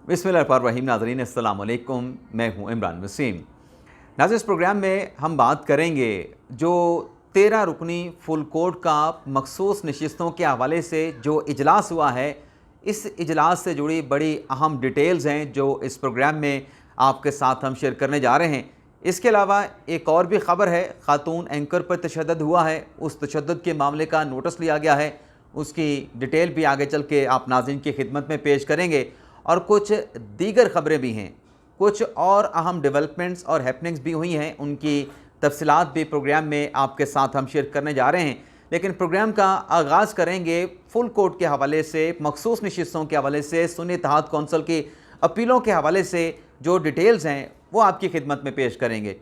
बिस्मिल्लाहिर्रहमानिर्रहीम। नाज़रीन अस्सलाम वालेकुम, मैं हूँ इमरान वसीम। नाज़रीन, इस प्रोग्राम में हम बात करेंगे जो 13 रुकनी फुल कोर्ट का मखसूस नशिस्तों के हवाले से जो इजलास हुआ है, इस इजलास से जुड़ी बड़ी अहम डिटेल्स हैं जो इस प्रोग्राम में आपके साथ हम शेयर करने जा रहे हैं। इसके अलावा एक और भी ख़बर है, ख़ातून एंकर पर तशद्दुद हुआ है, उस तशद्दुद के मामले का नोटिस लिया गया है, उसकी डिटेल भी आगे चल के आप नाज़रीन की खिदमत में पेश करेंगे। और कुछ दीगर ख़बरें भी हैं, कुछ और अहम डेवलपमेंट्स और हैपनिंग्स भी हुई हैं, उनकी तफसीलात भी प्रोग्राम में आपके साथ हम शेयर करने जा रहे हैं। लेकिन प्रोग्राम का आगाज़ करेंगे फुल कोर्ट के हवाले से, मखसूस नशिस्तों के हवाले से, सुन्नी इत्तेहाद कौंसिल की अपीलों के हवाले से जो डिटेल्स हैं वो आपकी खिदमत में पेश करेंगे।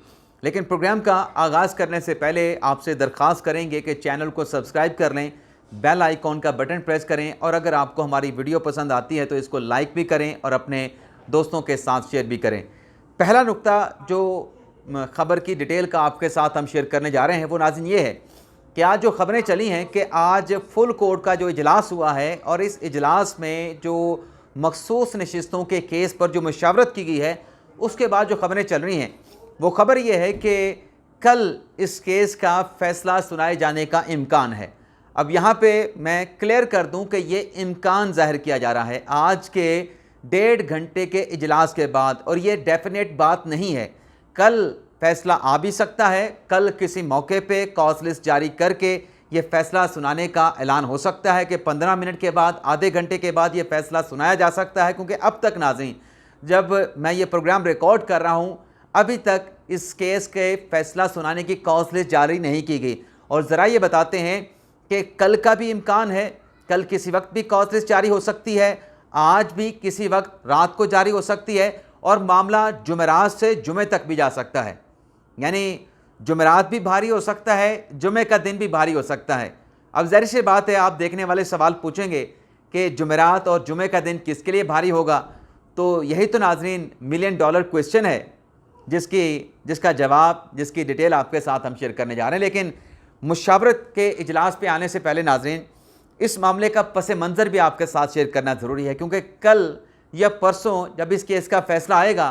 लेकिन प्रोग्राम का आगाज़ करने से पहले आपसे दरख्वास्त करेंगे कि चैनल को सब्सक्राइब कर लें, बेल आइकॉन का बटन प्रेस करें और अगर आपको हमारी वीडियो पसंद आती है तो इसको लाइक भी करें और अपने दोस्तों के साथ शेयर भी करें। पहला नुक्ता जो ख़बर की डिटेल का आपके साथ हम शेयर करने जा रहे हैं वो नाज़रीन ये है कि आज जो ख़बरें चली हैं कि आज फुल कोर्ट का जो इजलास हुआ है और इस इजलास में जो मखसूस नशिस्तों के केस पर जो मशावरत की गई है, उसके बाद जो ख़बरें चल रही हैं वो ख़बर ये है कि कल इस केस का फ़ैसला सुनाए जाने का इम्कान है। अब यहाँ पे मैं क्लियर कर दूं कि ये इम्कान ज़ाहिर किया जा रहा है आज के 1.5 घंटे के इजलास के बाद, और ये डेफिनेट बात नहीं है। कल फ़ैसला आ भी सकता है, कल किसी मौके पे कॉज लिस्ट जारी करके ये फ़ैसला सुनाने का ऐलान हो सकता है कि 15 मिनट के बाद, आधे घंटे के बाद ये फ़ैसला सुनाया जा सकता है, क्योंकि अब तक नाज़रीन जब मैं ये प्रोग्राम रिकॉर्ड कर रहा हूँ अभी तक इस केस के फ़ैसला सुनाने की कॉज लिस्ट जारी नहीं की गई। और ज़रा ये बताते हैं कि कल का भी इम्कान है, कल किसी वक्त भी कॉज लिस्ट जारी हो सकती है, आज भी किसी वक्त रात को जारी हो सकती है और मामला जुमेरात से जुमे तक भी जा सकता है। यानी जुमेरात भी भारी हो सकता है, जुमे का दिन भी भारी हो सकता है। अब ज़ाहिर सी बात है, आप देखने वाले सवाल पूछेंगे कि जुमेरात और जुमे का दिन किसके लिए भारी होगा, तो यही तो नाज़रीन $1 मिलियन क्वेश्चन है जिसका जवाब, जिसकी डिटेल आपके साथ हम शेयर करने जा रहे हैं। लेकिन मुशावरत के इजलास पे आने से पहले नाज़रीन इस मामले का पस मंज़र भी आपके साथ शेयर करना ज़रूरी है, क्योंकि कल या परसों जब इस केस का फ़ैसला आएगा,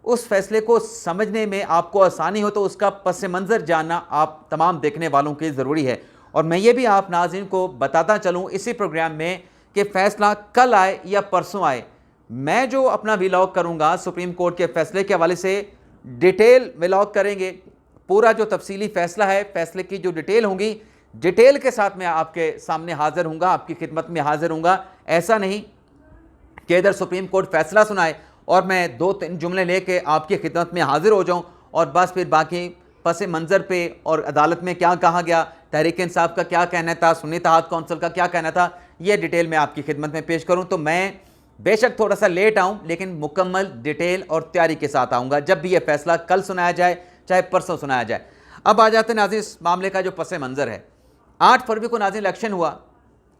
उस फैसले को समझने में आपको आसानी हो तो उसका पस मंज़र जानना आप तमाम देखने वालों के ज़रूरी है। और मैं ये भी आप नाज़रीन को बताता चलूँ इसी प्रोग्राम में कि फ़ैसला कल आए या परसों आए, मैं जो अपना व्लॉग करूँगा सुप्रीम कोर्ट के फ़ैसले के हवाले से डिटेल व्लॉग करेंगे। पूरा जो तफसीली फ़ैसला है, फ़ैसले की जो डिटेल होंगी, डिटेल के साथ मैं आपके सामने हाज़िर हूँगा, आपकी खिदमत में हाज़िर हूँगा। ऐसा नहीं कि इधर सुप्रीम कोर्ट फ़ैसला सुनाए और मैं 2-3 जुमले लेके आपकी खिदमत में हाज़िर हो जाऊँ और बस फिर बाकी पस मंज़र पे और अदालत में क्या कहा गया, तहरीक इंसाफ का क्या कहना था, सुन्नी इत्तेहाद कौंसिल का क्या कहना था, ये डिटेल मैं आपकी खिदमत में पेश करूँ। तो मैं बेशक थोड़ा सा लेट आऊँ, लेकिन मुकम्मल डिटेल और तैयारी के साथ आऊँगा जब भी ये फ़ैसला कल सुनाया जाए चाहे परसों सुनाया जाए। अब आ जाते हैं नाज़रीन इस मामले का जो पस मंज़र है। 8 फरवरी को नाज़रीन इलेक्शन हुआ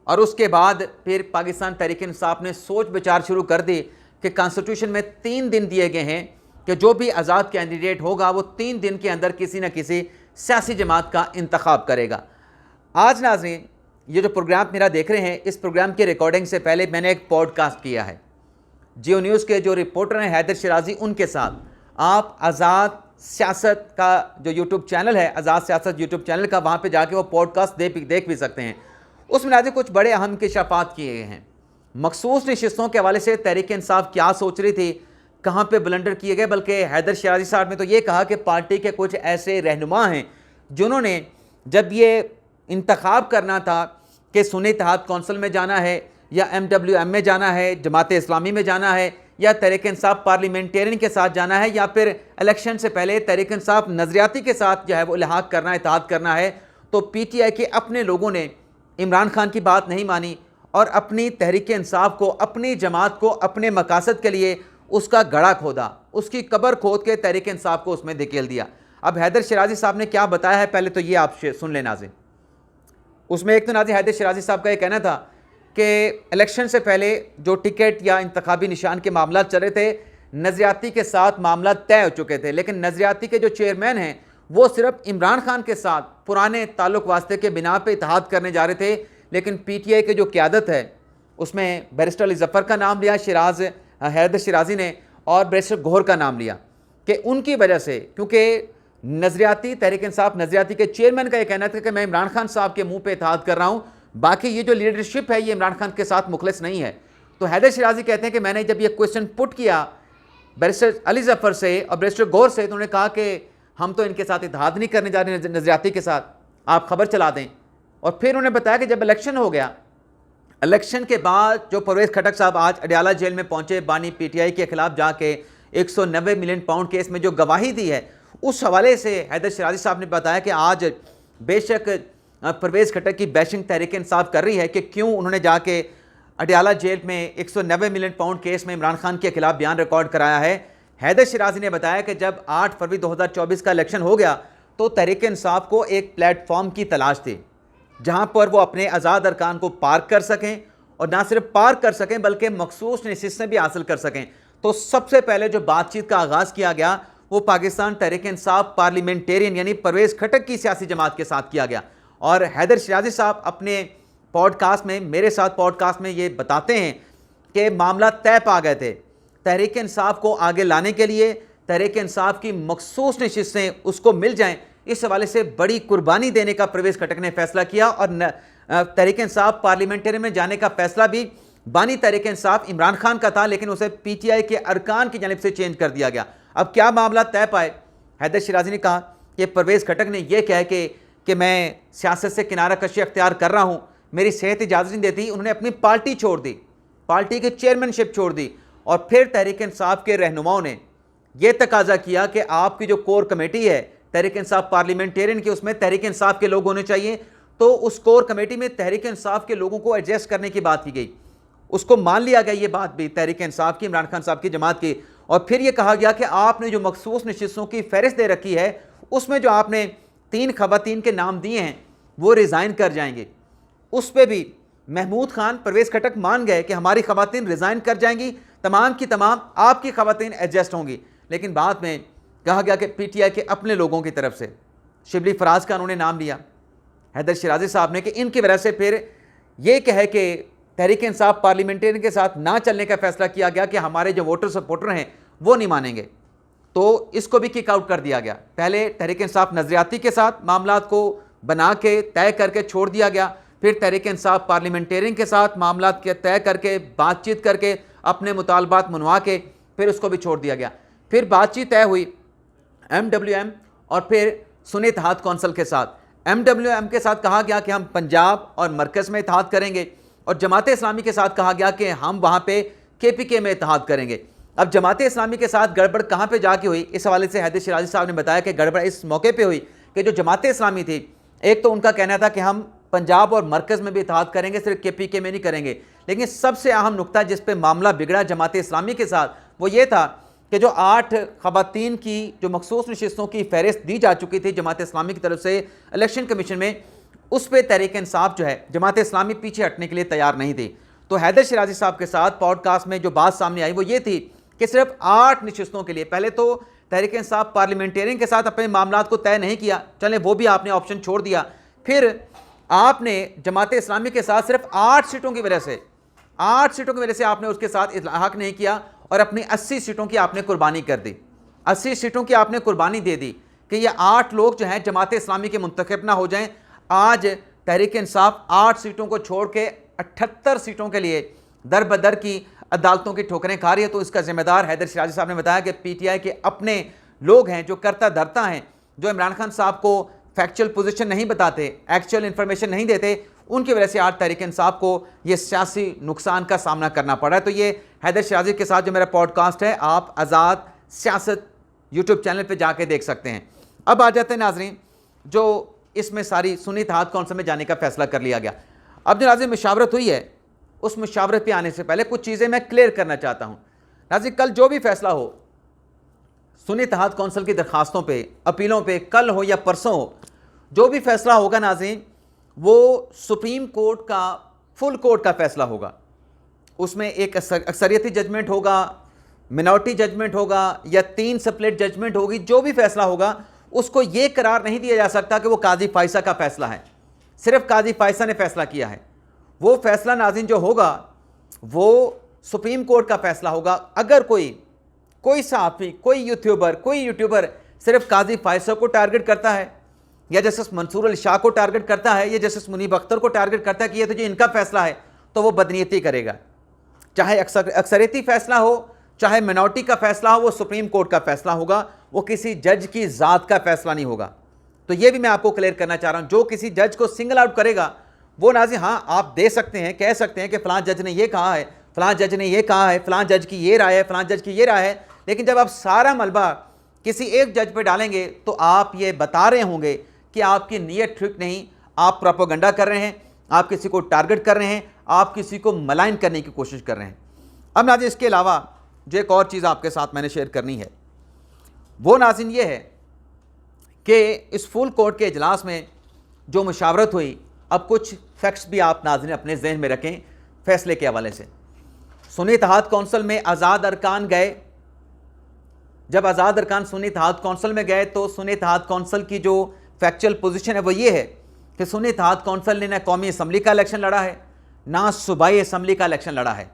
और उसके बाद फिर पाकिस्तान तहरीक इंसाफ ने सोच विचार शुरू कर दी कि कॉन्स्टिट्यूशन में 3 दिन दिए गए हैं कि जो भी आज़ाद कैंडिडेट होगा वो 3 दिन के अंदर किसी न किसी सियासी जमात का इंतखाब करेगा। आज नाज़रीन ये जो प्रोग्राम मेरा देख रहे हैं, इस प्रोग्राम की रिकॉर्डिंग से पहले मैंने एक पॉडकास्ट किया है जियो न्यूज़ के जो रिपोर्टर हैं हैदर शराजी, उनके साथ। आप आज़ाद सियासत का जो यूट्यूब चैनल है, आज़ाद सियासत यूट्यूब चैनल का, वहाँ पे जाके वो पॉडकास्ट देख भी सकते हैं। उसमें नाज़रीन कुछ बड़े अहम इंकशाफात किए गए हैं। मखसूस नशिस्तों के हवाले से तहरीक इंसाफ क्या सोच रही थी, कहाँ पे ब्लंडर किए गए, बल्कि हैदर शराजी साहब ने तो ये कहा कि पार्टी के कुछ ऐसे रहनुमा हैं जिन्होंने जब ये इंतखाब करना था कि सुन्नी इत्तेहाद कौंसिल में जाना है या MWM में जाना है, जमात इस्लामी में जाना है या तहरीक इंसाफ पार्लियामेंटेरियन के साथ जाना है, या फिर इलेक्शन से पहले तहरीक इंसाफ नज़रियाती के साथ जो है वो लिहाज करना है, इत्तेहाद करना है, तो PTI के अपने लोगों ने इमरान खान की बात नहीं मानी और अपनी तहरीक इंसाफ को, अपनी जमात को, अपने मकासद के लिए उसका गड़ा खोदा, उसकी कब्र खोद के तहरीक इंसाफ को उसमें धकेल दिया। अब हैदर शराजी साहब ने क्या बताया है पहले तो ये आप सुन लें नाज़रीन। उसमें एक तो नाज़रीन हैदर शराजी साहब का ये कहना था कि इलेक्शन से पहले जो टिकट या इंतखाबी निशान के मामला चल रहे थे, नज़रियाती के साथ मामला तय हो चुके थे, लेकिन नज़रियाती के जो चेयरमैन हैं वो सिर्फ इमरान खान के साथ पुराने ताल्लुक वास्ते के बिना पे इत्तेहाद करने जा रहे थे। लेकिन PTI की जो क़यादत है उसमें बैरिस्टर अली ज़फ़र का नाम लिया, शिराज हैदर शिराजी ने और बैरिस्टर गौहर का नाम लिया कि उनकी वजह से, क्योंकि नजरियाती तहरीक इंसाफ नजरियाती के चेयरमैन का यह कहना था कि मैं इमरान खान साहब के मुंह पे इत्तेहाद कर रहा हूं, बाकी ये जो लीडरशिप है ये इमरान खान के साथ मुखलिस नहीं है। तो हैदर शिराजी कहते हैं कि मैंने जब ये क्वेश्चन पुट किया बैरिस्टर अली जफ़र से और बैरिस्टर गौहर से, तो उन्होंने कहा कि हम तो इनके साथ इत्तेहाद नहीं करने जा रहे नजरियाती के साथ, आप खबर चला दें। और फिर उन्होंने बताया कि जब इलेक्शन हो गया, इलेक्शन के बाद जो परवेज़ खटक साहब आज अडयाला जेल में पहुंचे बानी PTI के खिलाफ जाके 190 मिलियन पाउंड केस में जो गवाही दी है, उस हवाले से हैदर शिराजी साहब ने बताया कि आज बेशक परवेज़ खटक की बैशिंग तहरीक इंसाफ कर रही है कि क्यों उन्होंने जाके अडयाला जेल में 190 मिलियन पाउंड केस में इमरान खान के खिलाफ बयान रिकॉर्ड कराया है। हैदर शिराजी ने बताया कि जब 8 फरवरी 2024 का इलेक्शन हो गया तो तहरीक इंसाफ को एक प्लेटफॉर्म की तलाश थी जहां पर वो अपने आज़ाद अरकान को पार्क कर सकें, और ना सिर्फ पार्क कर सकें बल्कि मखसूस नशिस्तें भी हासिल कर सकें। तो सबसे पहले जो बातचीत का आगाज़ किया गया वो पाकिस्तान तहरीक इंसाफ पार्लियामेंटेरियन यानी परवेज़ खटक की सियासी जमात के साथ किया गया। और हैदर शिराजी साहब अपने पॉडकास्ट में, मेरे साथ पॉडकास्ट में ये बताते हैं कि मामला तय पा गए थे। तहरीक इंसाफ को आगे लाने के लिए तहरीक इंसाफ की मखसूस नशिस्तें उसको मिल जाएं, इस हवाले से बड़ी कुर्बानी देने का परवेज़ खटक ने फैसला किया और तहरीक इंसाफ पार्लियामेंटेरियन में जाने का फैसला भी बानी तहरीक इंसाफ इमरान खान का था, लेकिन उसे PTI के अरकान की जानिब से चेंज कर दिया गया। अब क्या मामला तय पाए, हैदर शिराजी ने कहा कि परवेज़ खटक ने यह कह कि मैं सियासत से किनारा कशी अख्तियार कर रहा हूँ, मेरी सेहत इजाज़त नहीं देती, उन्होंने अपनी पार्टी छोड़ दी, पार्टी की चेयरमैनशिप छोड़ दी। और फिर तहरीक इंसाफ के रहनुमाओं ने यह तकाजा किया कि आपकी जो कोर कमेटी है तहरीक इंसाफ पार्लियामेंटेरियन की, उसमें तहरीक इंसाफ के लोग होने चाहिए। तो उस कोर कमेटी में तहरीक इंसाफ के लोगों को एडजस्ट करने की बात की गई, उसको मान लिया गया ये बात भी तहरीक इंसाफ की, इमरान खान साहब की जमात की। और फिर यह कहा गया कि आपने जो मखसूस नशिस्तों की फहरिस्त दे रखी है उसमें जो आपने 3 खवातीन के नाम दिए हैं वो रिज़ाइन कर जाएंगे। उस पर भी महमूद खान, परवेज़ खटक मान गए कि हमारी खवातीन रिज़ाइन कर जाएंगी, तमाम की तमाम आपकी खवातीन एडजस्ट होंगी। लेकिन बाद में कहा गया कि PTI के अपने लोगों की तरफ से शिबली फराज का उन्होंने नाम लिया हैदर शिराजी साहब ने कि इनकी वजह से फिर ये कहे कि तहरीक इंसाफ पार्लियामेंटेरियन के साथ ना चलने का फैसला किया गया कि हमारे जो वोटर सपोर्टर हैं वो नहीं मानेंगे, तो इसको भी किक आउट कर दिया गया। पहले तहरीक इंसाफ नजरियाती के साथ मामला को बना के तय करके छोड़ दिया गया, फिर तहरीक इंसाफ पार्लियामेंटेरियन के साथ मामला के तय करके बातचीत करके अपने मुतालबात मनवा के फिर उसको भी छोड़ दिया गया। फिर बातचीत तय हुई MWM और फिर सुन्नी इत्तेहाद कौंसिल के साथ। MWM के साथ कहा गया कि हम पंजाब और मरकज़ में इत्तेहाद करेंगे, और जमात इस्लामी के साथ कहा गया कि हम वहाँ पे KPK में इत्तेहाद करेंगे। अब जमात इस्लामी के साथ गड़बड़ कहाँ पे जाके हुई, इस हवाले से हैदर शिराजी साहब ने बताया कि गड़बड़ इस मौके पे हुई कि जो जमात इस्लामी थी, एक तो उनका कहना था कि हम पंजाब और मरकज़ में भी इत्तेहाद करेंगे, सिर्फ KPK में नहीं करेंगे। लेकिन सबसे अहम नुकता जिस पे मामला बिगड़ा जमात इस्लामी के साथ वो ये था कि जो 8 खवातीन की जो मखसूस नशिस्तों की फहरिस्त दी जा चुकी थी जमात इस्लामी की तरफ से इलेक्शन कमीशन में, उस पर तहरीक इंसाफ जो है जमात इस्लामी पीछे हटने के लिए तैयार नहीं थी। तो हैदर शिराजी साहब के साथ पॉडकास्ट में जो बात सामने आई वो ये थी कि सिर्फ 8 नशिस्तों के लिए, पहले तो तहरीक इंसाफ पार्लियामेंटेरियन के साथ अपने मामला को तय नहीं किया, चलें वो भी आपने ऑप्शन छोड़ दिया, फिर आपने जमात इस्लामी के साथ सिर्फ 8 सीटों की वजह से आपने उसके साथ इल्हाक नहीं किया और अपनी 80 सीटों की आपने कुर्बानी कर दी। 80 सीटों की आपने कुर्बानी दे दी कि ये 8 लोग जो हैं जमात इस्लामी के मुंतखब ना हो जाएं। आज तहरीक इंसाफ 8 सीटों को छोड़ के 78 सीटों के लिए दर बदर की अदालतों की ठोकरें खा रही है। तो इसका जिम्मेदार हैदर शिराजी साहब ने बताया कि PTI के अपने लोग हैं जो करता धरता हैं, जो इमरान खान साहब को फैक्चुअल पोजीशन नहीं बताते, एक्चुअल इंफॉर्मेशन नहीं देते, उनकी वजह से आज तहरीक इंसाफ को ये सियासी नुकसान का सामना करना पड़ा है। तो ये हैदर शिराजी के साथ जो मेरा पॉडकास्ट है आप आज़ाद सियासत यूट्यूब चैनल पे जाके देख सकते हैं। अब आ जाते हैं नाज़रीन, जो इसमें सारी सुन्नी इत्तेहाद कौंसिल में जाने का फैसला कर लिया गया। अब जो नाज़रीन मुशावरत हुई है, उस मुशावरत पे आने से पहले कुछ चीज़ें मैं क्लियर करना चाहता हूँ। नाज़रीन, कल जो भी फैसला हो सुन्नी इत्तेहाद कौंसिल की दरखास्तों पे, अपीलों पे, कल हो या परसों हो, जो भी फैसला होगा नाज़रीन वो सुप्रीम कोर्ट का फुल कोर्ट का फैसला होगा। उसमें एक अक्सरियती जजमेंट होगा, मिनॉरिटी जजमेंट होगा या 3 स्प्लिट जजमेंट होगी। जो भी फैसला होगा उसको ये करार नहीं दिया जा सकता कि वो काजी फायसा का फैसला है, सिर्फ काजी फायसा ने फैसला किया है। वो फैसला नाज़रीन जो होगा वो सुप्रीम कोर्ट का फैसला होगा। अगर कोई सहाफ़ी, कोई यूट्यूबर सिर्फ काजी फैसल को टारगेट करता है, या जस्टिस मंसूर अली शाह को टारगेट करता है, या जस्टिस मुनीब अख्तर को टारगेट करता है कि ये तो जो इनका फैसला है, तो वो बदनीयती करेगा। चाहे अक्सरियती फैसला हो, चाहे मिनॉरिटी का फैसला हो, वो सुप्रीम कोर्ट का फैसला होगा, वो किसी जज की ज़ात का फैसला नहीं होगा। तो ये भी मैं आपको क्लियर करना चाह रहा हूँ। जो किसी जज को सिंगल आउट करेगा वो नाज़रीन, हाँ आप दे सकते हैं, कह सकते हैं कि फ़लाँ जज ने ये कहा है, फ़लाँ जज ने ये कहा है, फ़लाँ जज की ये राय है, फ़लाँ जज की ये राय है, लेकिन जब आप सारा मलबा किसी एक जज पे डालेंगे तो आप ये बता रहे होंगे कि आपकी नीयत ठीक नहीं, आप प्रोपेगेंडा कर रहे हैं, आप किसी को टारगेट कर रहे हैं, आप किसी को मलाइन करने की कोशिश कर रहे हैं। अब नाज़रीन, इसके अलावा जो एक और चीज़ आपके साथ मैंने शेयर करनी है वो नाज़रीन ये है कि इस फुल कोर्ट के इजलास में जो मुशावरत हुई, अब कुछ फैक्ट्स भी आप नाज़रीन अपने जहन में रखें फैसले के हवाले से। सुन्नी इत्तेहाद कौंसिल में आज़ाद अरकान गए। जब आज़ाद अरकान सुन्नी इत्तेहाद कौंसिल में गए तो सुन्नी इत्तेहाद कौंसिल की जो फैक्चुअल पोजीशन है वो ये है कि सुन्नी इत्तेहाद कौंसिल ने ना कौमी असम्बली का इलेक्शन लड़ा है, ना सूबाई असम्बली का इलेक्शन लड़ा है।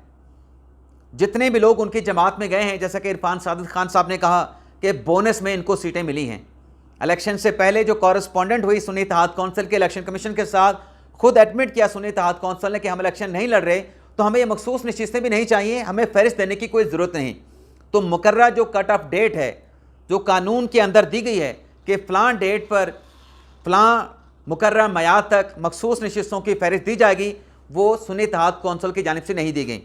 जितने भी लोग उनकी जमात में गए हैं, जैसा कि इरफान सादिक खान साहब ने कहा कि बोनस में इनको सीटें मिली हैं। इलेक्शन से पहले जो कॉरेस्पॉन्डेंट हुई सुन्नी इत्तेहाद कौंसिल के इलेक्शन कमीशन के साथ, खुद एडमिट किया सुन्नी इत्तेहाद कौंसिल ने कि हम इलेक्शन नहीं लड़ रहे, तो हमें ये मखसूस नशिस्तें भी नहीं चाहिए, हमें फहरिस्त देने की कोई ज़रूरत नहीं। तो मुकर्रर जो कट ऑफ डेट है, जो कानून के अंदर दी गई है कि फ़लाँ डेट पर फ़लाँ मुकर्रर मयाद तक मखसूस नशिस्तों की फहरिस्त दी जाएगी, वो सुन्नी इत्तेहाद कौंसिल की जानिब से नहीं दी गई।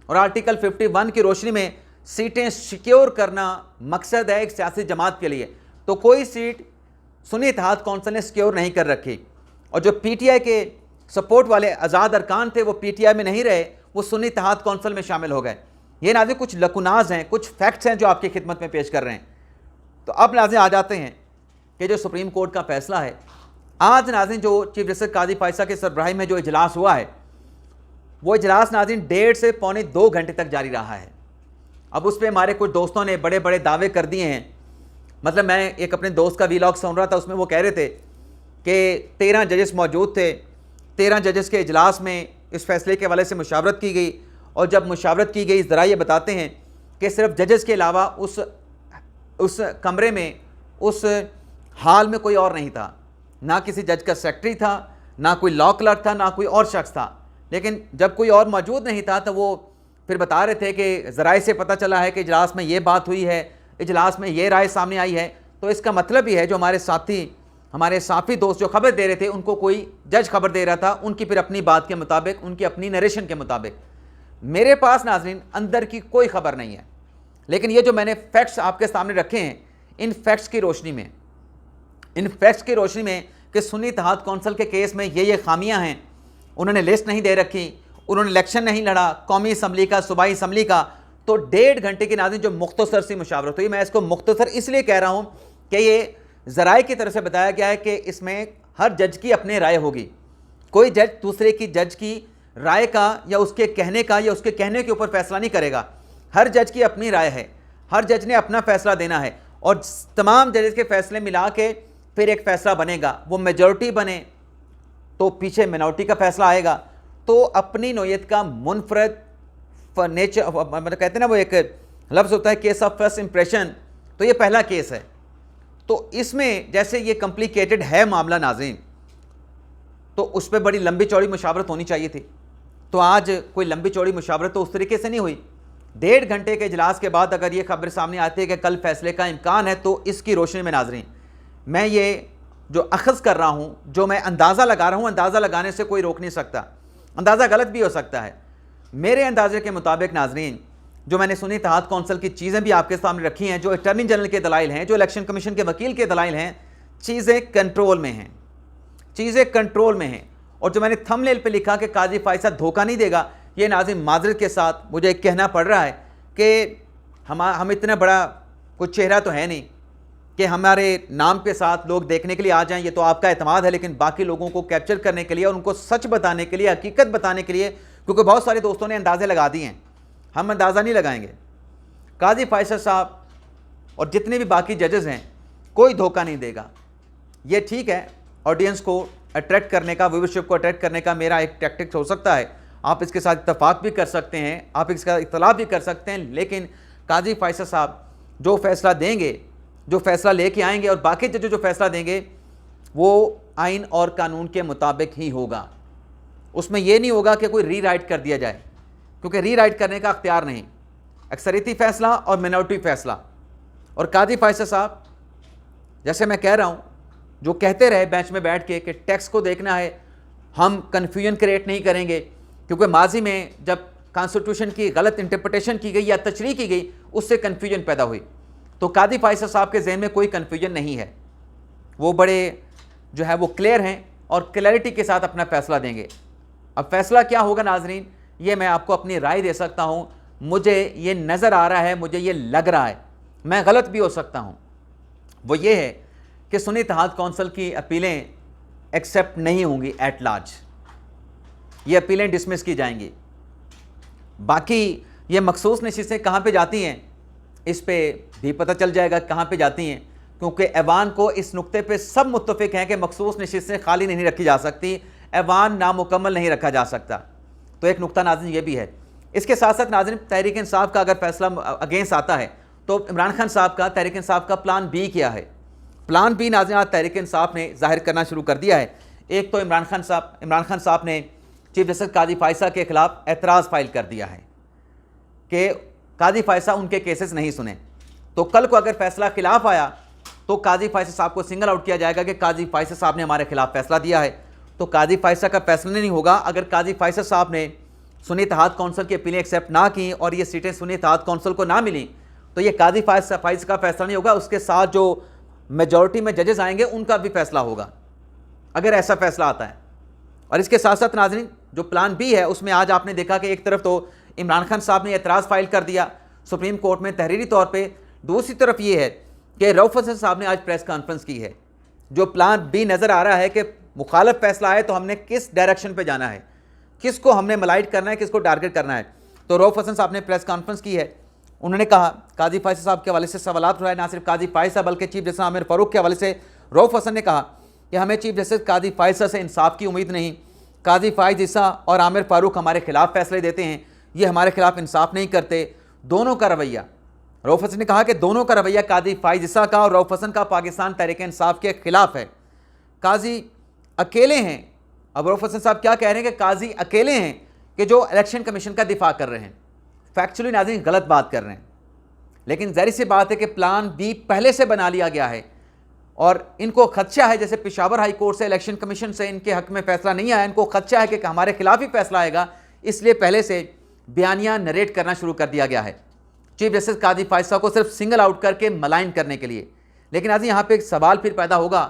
और आर्टिकल 51 की रोशनी में सीटें सिक्योर करना मकसद है एक सियासी जमात के लिए, तो कोई सीट सुन्नी इत्तेहाद कौंसिल ने सिक्योर नहीं कर रखी। और जो पीटीआई के सपोर्ट वाले आज़ाद अरकान थे वो पीटीआई में नहीं रहे, वो सुन्नी इत्तेहाद कौंसिल में शामिल हो गए। ये नाज़रीन कुछ लकुनाज हैं, कुछ फैक्ट्स हैं जो आपकी खिदमत में पेश कर रहे हैं। तो अब नाज़रीन आ जाते हैं कि जो सुप्रीम कोर्ट का फैसला है। आज नाज़रीन जो चीफ जस्टिस काजी फायसा के सरबराही में जो इजलास हुआ है, वो इजलास नाज़रीन 1.5 से पौने 2 घंटे तक जारी रहा है। अब उस पर हमारे कुछ दोस्तों ने बड़े बड़े दावे कर दिए हैं। मतलब मैं एक अपने दोस्त का वीलॉग सुन रहा था, उसमें वो कह रहे थे कि 13 जजेस मौजूद थे, 13 जजेस के इजलास में इस फैसले के हवाले से मुशावरत की गई, और जब मुशावरत की गई ज़रा ये बताते हैं कि सिर्फ जजेस के अलावा उस कमरे में, उस हाल में कोई और नहीं था, ना किसी जज का सेक्रेटरी था, ना कोई लॉ क्लर्क था, ना कोई और शख्स था। लेकिन जब कोई और मौजूद नहीं था तो वो फिर बता रहे थे कि ज़राए से पता चला है कि इजलास में ये बात हुई है, इजलास में ये राय सामने आई है। तो इसका मतलब ही है जो हमारे साथी दोस्त जो खबर दे रहे थे, उनको कोई जज खबर दे रहा था, उनकी फिर अपनी बात के मुताबिक, उनकी अपनी नरेशन के मुताबिक। मेरे पास नाज़रीन अंदर की कोई खबर नहीं है, लेकिन ये जो मैंने फैक्ट्स आपके सामने रखे हैं, इन फैक्ट्स की रोशनी में कि सुन्नी इत्तेहाद कौंसिल के केस में ये खामियां हैं, उन्होंने लिस्ट नहीं दे रखी, उन्होंने इलेक्शन नहीं लड़ा कौमी असम्बली का, सूबाई असम्बली का, तो 1.5 घंटे की नाज़रीन जो मुख्तसर सी मुशावरत हुई। मैं इसको मुख्तसर इसलिए कह रहा हूँ कि ये ज़राए की तरफ से बताया गया है कि इसमें हर जज की अपनी राय होगी, कोई जज दूसरे की जज की राय का या उसके कहने का या उसके कहने के ऊपर फैसला नहीं करेगा। हर जज की अपनी राय है, हर जज ने अपना फैसला देना है, और तमाम जजेस के फैसले मिला के फिर एक फ़ैसला बनेगा। वो मेजॉरिटी बने तो पीछे मिनॉरिटी का फैसला आएगा। तो अपनी नोयत का मुनफरद नेचर, मतलब कहते हैं ना वो एक लफ्ज़ होता है केस ऑफ फर्स्ट इंप्रेशन, तो ये पहला केस है। तो इसमें जैसे ये कॉम्प्लिकेटेड है मामला नाज़रीन, तो उस पर बड़ी लंबी चौड़ी मुशावरत होनी चाहिए थी। तो आज कोई लंबी चौड़ी मुशावरत तो उस तरीके से नहीं हुई। 1.5 घंटे के इजलास के बाद अगर ये खबर सामने आती है कि कल फैसले का इम्कान है, तो इसकी रोशनी में नाज़रीन मैं ये जो अखज़ कर रहा हूँ, जो मैं अंदाज़ा लगा रहा हूँ, अंदाज़ा लगाने से कोई रोक नहीं सकता, अंदाज़ा गलत भी हो सकता है। मेरे अंदाजे के मुताबिक नाज़रीन जो मैंने सुन्नी इत्तेहाद कौंसिल की चीज़ें भी आपके सामने रखी हैं, जो अटॉर्नी जनरल के दलाइल हैं, जो इलेक्शन कमीशन के वकील के दलाइल हैं, चीज़ें कंट्रोल में हैं, चीज़ें कंट्रोल में हैं। और जो मैंने थंबनेल पे लिखा कि काजी फायसा धोखा नहीं देगा, ये नाज़रीन माज़रत के साथ मुझे एक कहना पड़ रहा है कि हम इतना बड़ा कुछ चेहरा तो है नहीं कि हमारे नाम के साथ लोग देखने के लिए आ जाएं। ये तो आपका एतमाद है, लेकिन बाकी लोगों को कैप्चर करने के लिए और उनको सच बताने के लिए, हकीकत बताने के लिए, क्योंकि बहुत सारे दोस्तों ने अंदाज़े लगा दिए हैं, हम अंदाज़ा नहीं लगाएंगे। काजी फायसा साहब और जितने भी बाकी जजेस हैं, कोई धोखा नहीं देगा। ये ठीक है, ऑडियंस को अट्रैक्ट करने का, व्यूअरशिप को अट्रैक्ट करने का मेरा एक टैक्टिक्स हो सकता है, आप इसके साथ इत्तफाक भी कर सकते हैं, आप इसके साथ इख्तलाफ भी कर सकते हैं, लेकिन काजी फ़ैसल साहब जो फ़ैसला देंगे, जो फ़ैसला लेके आएंगे और बाकी जज जो फ़ैसला देंगे वो आइन और कानून के मुताबिक ही होगा। उसमें यह नहीं होगा कि कोई रीराइट कर दिया जाए, क्योंकि रीराइट करने का अख्तियार नहीं। अक्सरियती फ़ैसला और मिनॉरिटी फ़ैसला। और काजी फ़ैसल साहब, जैसे मैं कह रहा हूँ, जो कहते रहे बेंच में बैठ के कि टैक्स को देखना है, हम कन्फ्यूजन क्रिएट नहीं करेंगे, क्योंकि माजी में जब कॉन्स्टिट्यूशन की गलत इंटरप्रटेशन की गई या तशरीह की गई, उससे कन्फ्यूजन पैदा हुई। तो काजी फ़ैसल साहब के जहन में कोई कन्फ्यूजन नहीं है, वो बड़े जो है वो क्लियर हैं और क्लैरिटी के साथ अपना फ़ैसला देंगे। अब फ़ैसला क्या होगा नाजरीन, ये मैं आपको अपनी राय दे सकता हूँ। मुझे ये नज़र आ रहा है, मुझे ये लग रहा है, मैं गलत भी हो सकता हूँ। वो ये है कि सुन्नी इत्तेहाद कौंसिल की अपीलें एक्सेप्ट नहीं होंगी एट लार्ज, ये अपीलें डिसमिस की जाएंगी। बाकी ये मखसूस नशिस्तें कहाँ पे जाती हैं, इस पे भी पता चल जाएगा कहाँ पे जाती हैं, क्योंकि ऐवान को इस नुक्ते पे सब मुत्तफिक हैं कि मखसूस नशिस्तें खाली नहीं रखी जा सकती, ऐवान नामुकम्मल नहीं रखा जा सकता। तो एक नुक्ता नाज़रीन ये भी है। इसके साथ साथ नाज़रीन, तहरीक इंसाफ का अगर फैसला अगेंस्ट आता है तो इमरान खान साहब का, तहरीक इंसाफ का प्लान बी क्या है। प्लान बी नाज़रीन आज तहरीक इंसाफ ने जाहिर करना शुरू कर दिया है। एक तो इमरान खान साहब ने चीफ जस्टिस काजी फ़ायसा के खिलाफ एतराज़ फाइल कर दिया है कि काजी फ़ायसा उनके केसेस नहीं सुने। तो कल को अगर फैसला खिलाफ आया तो काजी फ़ायसा साहब को सिंगल आउट किया जाएगा कि काजी फ़ायसा साहब ने हमारे खिलाफ फैसला दिया है। तो काजी फ़ायसा का फैसला नहीं होगा। अगर काजी फ़ायसा साहब ने सुन्नी इत्तेहाद कौंसिल की अपीलें एक्सेप्ट ना की और ये सीटें सुन्नी इत्तेहाद कौंसिल को ना मिली, तो ये काजी फ़ायसा का फैसला नहीं होगा, उसके साथ जो मेजॉरिटी में जजेस आएंगे उनका भी फैसला होगा, अगर ऐसा फैसला आता है। और इसके साथ साथ नाज़रीन, जो प्लान बी है उसमें आज आपने देखा कि एक तरफ तो इमरान खान साहब ने एतराज़ फाइल कर दिया सुप्रीम कोर्ट में तहरीरी तौर पे, दूसरी तरफ ये है कि रऊफ़ हसन साहब ने आज प्रेस कॉन्फ्रेंस की है। जो प्लान बी नज़र आ रहा है कि मुखालफ फैसला आए तो हमने किस डायरेक्शन पे जाना है, किसको हमने मलाइट करना है, किसको टारगेट करना है। तो रऊफ़ हसन साहब ने प्रेस कॉन्फ्रेंस की है। उन्होंने कहा, काजी फ़ायसा साहब के हवाले से सवालात उठाए, ना सिर्फ काजी फ़ायसा बल्कि चीफ जस्टिस आमिर फ़ारूक के हवाले से रऊफ़ हसन ने कहा कि हमें चीफ जस्टिस काजी फ़ायसा से इंसाफ की उम्मीद नहीं। काजी फ़ायसा और आमिर फ़ारूक हमारे खिलाफ फैसले देते हैं, ये हमारे खिलाफ इंसाफ नहीं करते। दोनों का रवैया, रऊफ़ हसन ने कहा कि दोनों का रवैया काजी फ़ायसा का और रऊफ़ हसन का पाकिस्तान तहरीक इंसाफ के खिलाफ है। काजी अकेले हैं। अब रऊफ़ हसन साहब क्या कह रहे हैं कि काजी अकेले हैं कि जो इलेक्शन कमीशन का दिफा कर रहे हैं। फैक्चुअली नाज़रीन गलत बात कर रहे हैं, लेकिन ज़ाहिर सी बात है कि प्लान बी पहले से बना लिया गया है और इनको खदशा है, जैसे पेशावर हाई कोर्ट से, इलेक्शन कमीशन से इनके हक में फैसला नहीं आया, इनको खदशा है कि हमारे खिलाफ ही फैसला आएगा, इसलिए पहले से बयानियाँ नरेट करना शुरू कर दिया गया है चीफ जस्टिस काजी फ़ायसा को सिर्फ सिंगल आउट करके मलाइन करने के लिए। लेकिन आज यहाँ पे एक सवाल फिर पैदा होगा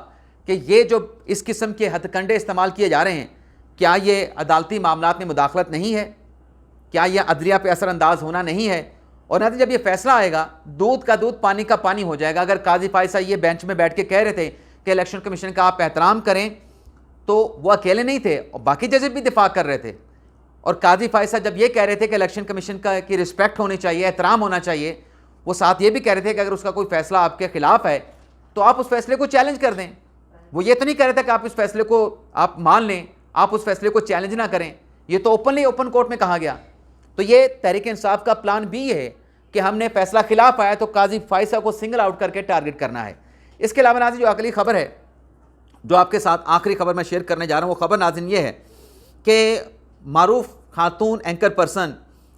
कि ये जो इस किस्म के हथकंडे इस्तेमाल किए जा रहे हैं, क्या ये अदालती मामलात में मुदाखलत नहीं है? क्या यह अदलिया पे असरअंदाज होना नहीं है? और नाज़रीन जब ये फैसला आएगा, दूध का दूध पानी का पानी हो जाएगा। अगर काजी फ़ायसा ये बेंच में बैठ के कह रहे थे कि इलेक्शन कमीशन का आप एहतराम करें, तो वो अकेले नहीं थे और बाकी जजेस भी दिफा कर रहे थे। और काजी फ़ायसा जब ये कह रहे थे कि इलेक्शन कमीशन की रिस्पेक्ट होनी चाहिए, एहतराम होना चाहिए, वो साथ ये भी कह रहे थे कि अगर उसका कोई फैसला आपके खिलाफ है तो आप उस फैसले को चैलेंज कर दें। वो ये तो नहीं कह रहे थे कि आप इस फैसले को आप मान लें, आप उस फैसले को चैलेंज ना करें। ये तो ओपनली ओपन कोर्ट में कहा गया। तो ये तहरीक इंसाफ का प्लान भी है कि हमने फैसला खिलाफ आया तो काजी फ़ायसा को सिंगल आउट करके टारगेट करना है। इसके अलावा नाज़रीन जो अगली खबर है, जो आपके साथ आखिरी खबर मैं शेयर करने जा रहा हूँ, वो खबर नाज़रीन ये है कि मारूफ खातून एंकर पर्सन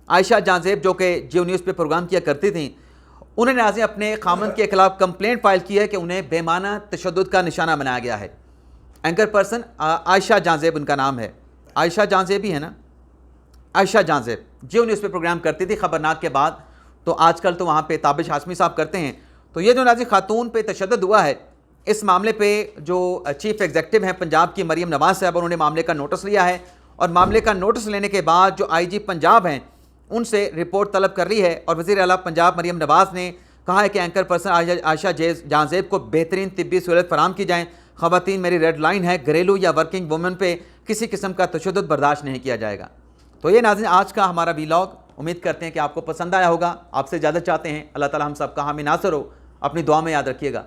आयशा जांजेब, जो कि जियो न्यूज़ पे प्रोग्राम किया करती थी, उन्होंने नाज़रीन अपने खामन के खिलाफ कंप्लेंट फाइल की है कि उन्हें बेमाना तशद्दुद का निशाना बनाया गया है। एंकर पर्सन आयशा जांजेब उनका नाम है, आयशा जांजेब ही है ना, आयशा जांजेब जियो न्यूज़ पे प्रोग्राम करती थी खबरनाक के बाद। तो आजकल तो वहाँ पे ताबिश हाशमी साहब करते हैं। तो ये जो नाज़रीन खातून पे तशद्दुद हुआ है, इस मामले पे जो चीफ एग्जीक्यूटिव हैं पंजाब की मरीम नवाज़ साहब, उन्होंने मामले का नोटिस लिया है और मामले का नोटिस लेने के बाद जो IG पंजाब हैं उनसे रिपोर्ट तलब कर ली है। और वज़ीर आला पंजाब मरीम नवाज़ ने कहा है कि एंकर पर्सन आयशा जांजेब को बेहतरीन तिब्बी सहूलत फराम की जाए। ख़वातीन मेरी रेड लाइन है, घरेलू या वर्किंग वुमेन पे किसी किस्म का तशद्दुद बर्दाश्त नहीं किया जाएगा। तो ये नाज़रीन आज का हमारा व्लॉग, उम्मीद करते हैं कि आपको पसंद आया होगा। आपसे इजाज़त चाहते हैं। अल्लाह ताला हम सब का हामी नासर हो। अपनी दुआ में याद रखिएगा।